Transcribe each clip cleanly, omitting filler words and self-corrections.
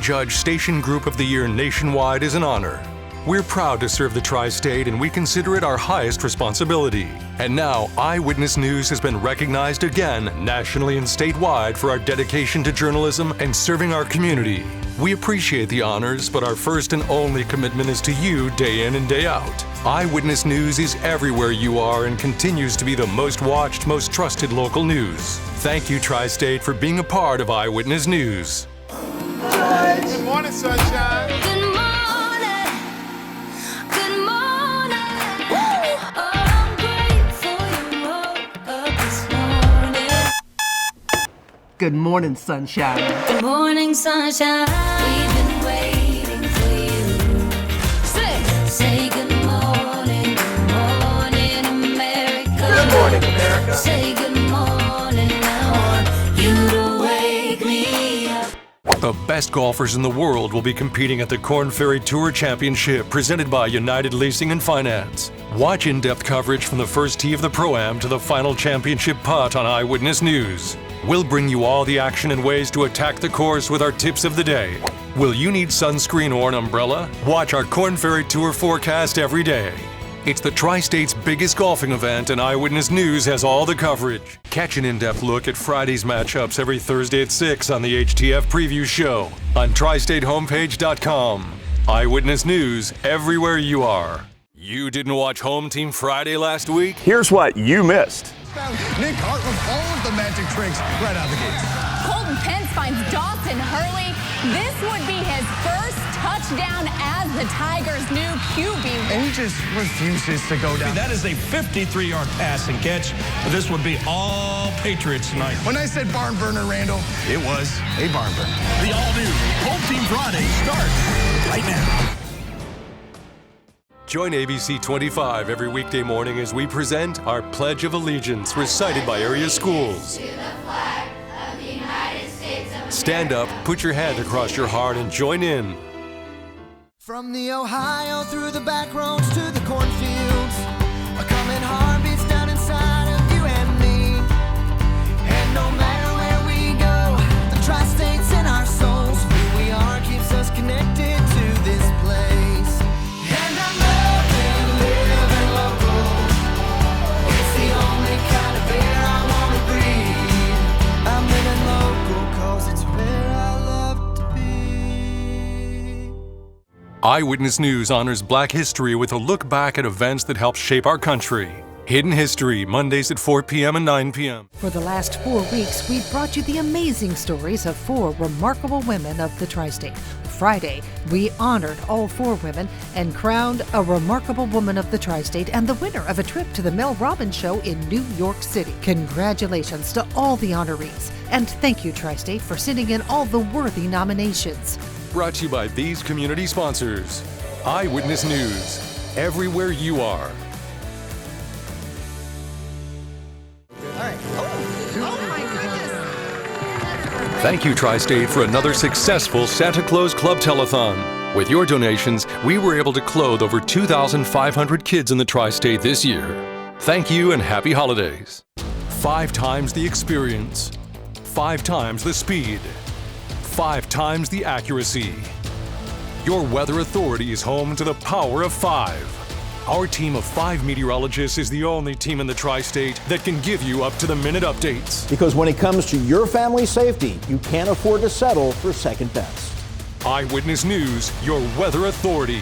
judge Station Group of the Year nationwide is an honor. We're proud to serve the Tri-State, and we consider it our highest responsibility. And now, Eyewitness News has been recognized again nationally and statewide for our dedication to journalism and serving our community. We appreciate the honors, but our first and only commitment is to you day in and day out. Eyewitness News is everywhere you are and continues to be the most watched, most trusted local news. Thank you, Tri-State, for being a part of Eyewitness News. Good morning, sunshine. Good morning. Good morning. Oh, I'm grateful you woke up this morning. Good morning, sunshine. Good morning, sunshine. We've been waiting for you. Say good morning, America. Good morning, America. Say good morning, I want you to wake me up. The best golfers in the world will be competing at the Korn Ferry Tour Championship presented by United Leasing and Finance. Watch in-depth coverage from the first tee of the Pro-Am to the final championship putt on Eyewitness News. We'll bring you all the action and ways to attack the course with our tips of the day. Will you need sunscreen or an umbrella? Watch our Korn Ferry Tour forecast every day. It's the Tri-State's biggest golfing event, and Eyewitness News has all the coverage. Catch an in-depth look at Friday's matchups every Thursday at 6 on the HTF Preview Show on tristatehomepage.com. Eyewitness News, everywhere you are. You didn't watch Home Team Friday last week? Here's what you missed. Nick Hart with all of the magic tricks right out the gate. Colton Pence finds Dawson Hurley. This would be his first touchdown as the Tigers' new QB. And he just refuses to go down. That is a 53-yard pass and catch. This would be all Patriots tonight. When I said barn burner, Randall, it was a barn burner. The all-new Home Team Friday starts right now. Join ABC 25 every weekday morning as we present our Pledge of Allegiance recited by area schools. Stand up, put your hand across your heart, and join in. From the Ohio through the back roads to the cornfields, a coming heartbeats down inside of you and me. And no matter where we go, the Tri-State's in our souls. Who we are keeps us connected to this place. And I'm loving, living local. It's the only kind of air I want to breathe. I'm living local 'cause it's where I love to be. Eyewitness News honors Black history with a look back at events that helped shape our country. Hidden History, Mondays at 4 p.m. and 9 p.m. For the last 4 weeks, we've brought you the amazing stories of 4 remarkable women of the Tri-State. Friday, we honored all 4 women and crowned a remarkable woman of the Tri-State and the winner of a trip to the Mel Robbins Show in New York City. Congratulations to all the honorees, and thank you, Tri-State, for sending in all the worthy nominations. Brought to you by these community sponsors. Eyewitness News, everywhere you are. Thank you, Tri-State, for another successful Santa Claus Club Telethon. With your donations, we were able to clothe over 2,500 kids in the Tri-State this year. Thank you and happy holidays. 5 times the experience. 5 times the speed. 5 times the accuracy. Your weather authority is home to the power of 5. Our team of 5 meteorologists is the only team in the Tri-State that can give you up-to-the-minute updates. Because when it comes to your family's safety, you can't afford to settle for second best. Eyewitness News, your weather authority.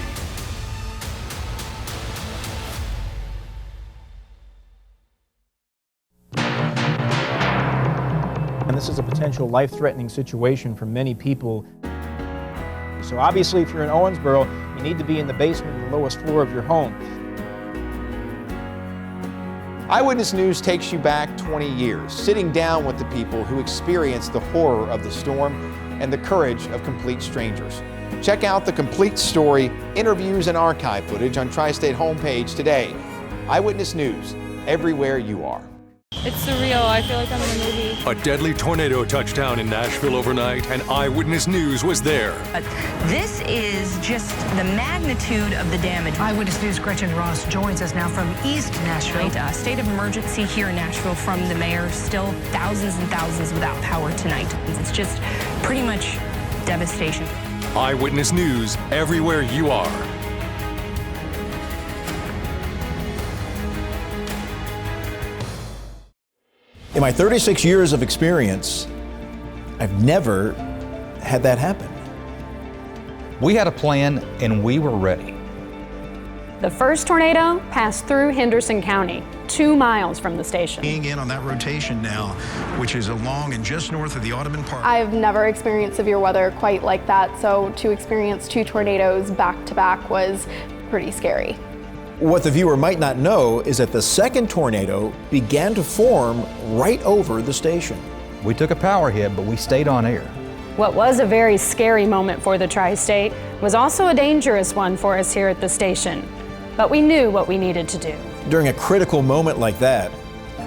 And this is a potential life-threatening situation for many people. So obviously, if you're in Owensboro, you need to be in the basement or the lowest floor of your home. Eyewitness News takes you back 20 years, sitting down with the people who experienced the horror of the storm and the courage of complete strangers. Check out the complete story, interviews, and archive footage on Tri-State homepage today. Eyewitness News, everywhere you are. It's surreal. I feel like I'm in a movie. A deadly tornado touched down in Nashville overnight, and Eyewitness News was there. This is just the magnitude of the damage. Eyewitness News' Gretchen Ross joins us now from East Nashville. State of emergency here in Nashville from the mayor. Still thousands and thousands without power tonight. It's just pretty much devastation. Eyewitness News, everywhere you are. In my 36 years of experience, I've never had that happen. We had a plan and we were ready. The first tornado passed through Henderson County, 2 miles from the station. Being in on that rotation now, which is along and just north of the Audubon Park. I've never experienced severe weather quite like that, so to experience 2 tornadoes back to back was pretty scary. What the viewer might not know is that the second tornado began to form right over the station. We took a power hit, but we stayed on air. What was a very scary moment for the Tri-State was also a dangerous one for us here at the station. But we knew what we needed to do. During a critical moment like that,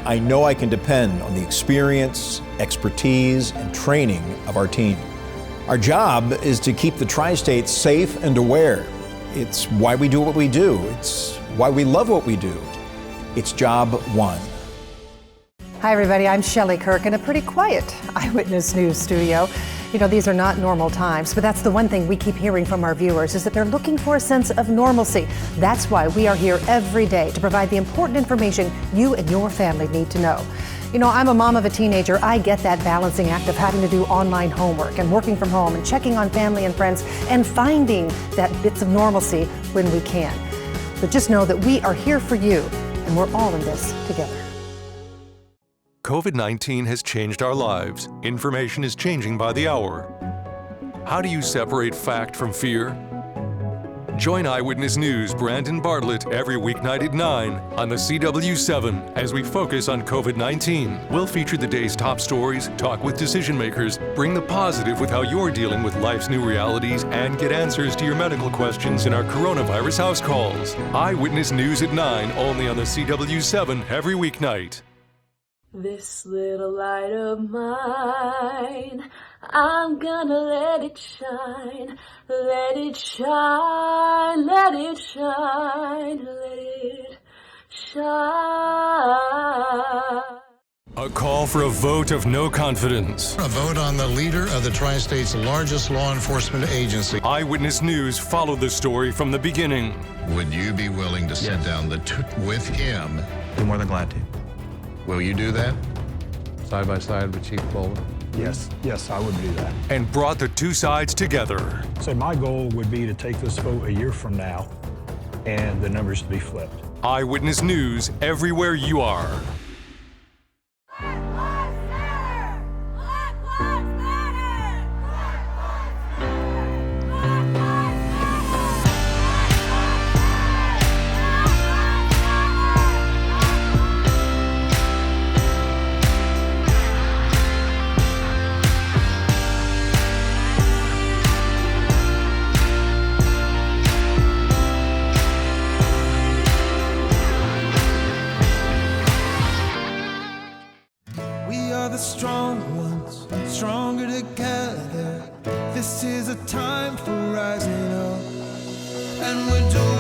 I know I can depend on the experience, expertise, and training of our team. Our job is to keep the Tri-State safe and aware. It's why we do what we do. It's why we love what we do. It's job one. Hi, everybody. I'm Shelley Kirk in a pretty quiet Eyewitness News studio. You know, these are not normal times, but that's the one thing we keep hearing from our viewers is that they're looking for a sense of normalcy. That's why we are here every day to provide the important information you and your family need to know. You know, I'm a mom of a teenager. I get that balancing act of having to do online homework and working from home and checking on family and friends and finding that bits of normalcy when we can. But just know that we are here for you and we're all in this together. COVID-19 has changed our lives. Information is changing by the hour. How do you separate fact from fear? Join Eyewitness News' Brandon Bartlett every weeknight at 9 on the CW7 as we focus on COVID-19. We'll feature the day's top stories, talk with decision makers, bring the positive with how you're dealing with life's new realities, and get answers to your medical questions in our coronavirus house calls. Eyewitness News at 9 only on the CW7 every weeknight. This little light of mine, I'm gonna let it shine, let it shine, let it shine, let it shine. A call for a vote of no confidence. A vote on the leader of the Tri-State's largest law enforcement agency. Eyewitness News followed the story from the beginning. Would you be willing to sit down with him? Be more than glad to. Will you do that? Side by side with Chief Bowler? Yes, I would do that. And brought the two sides together. So my goal would be to take this vote a year from now and the numbers to be flipped. Eyewitness News, everywhere you are. The strong ones, stronger together. This is a time for rising up, and we're doing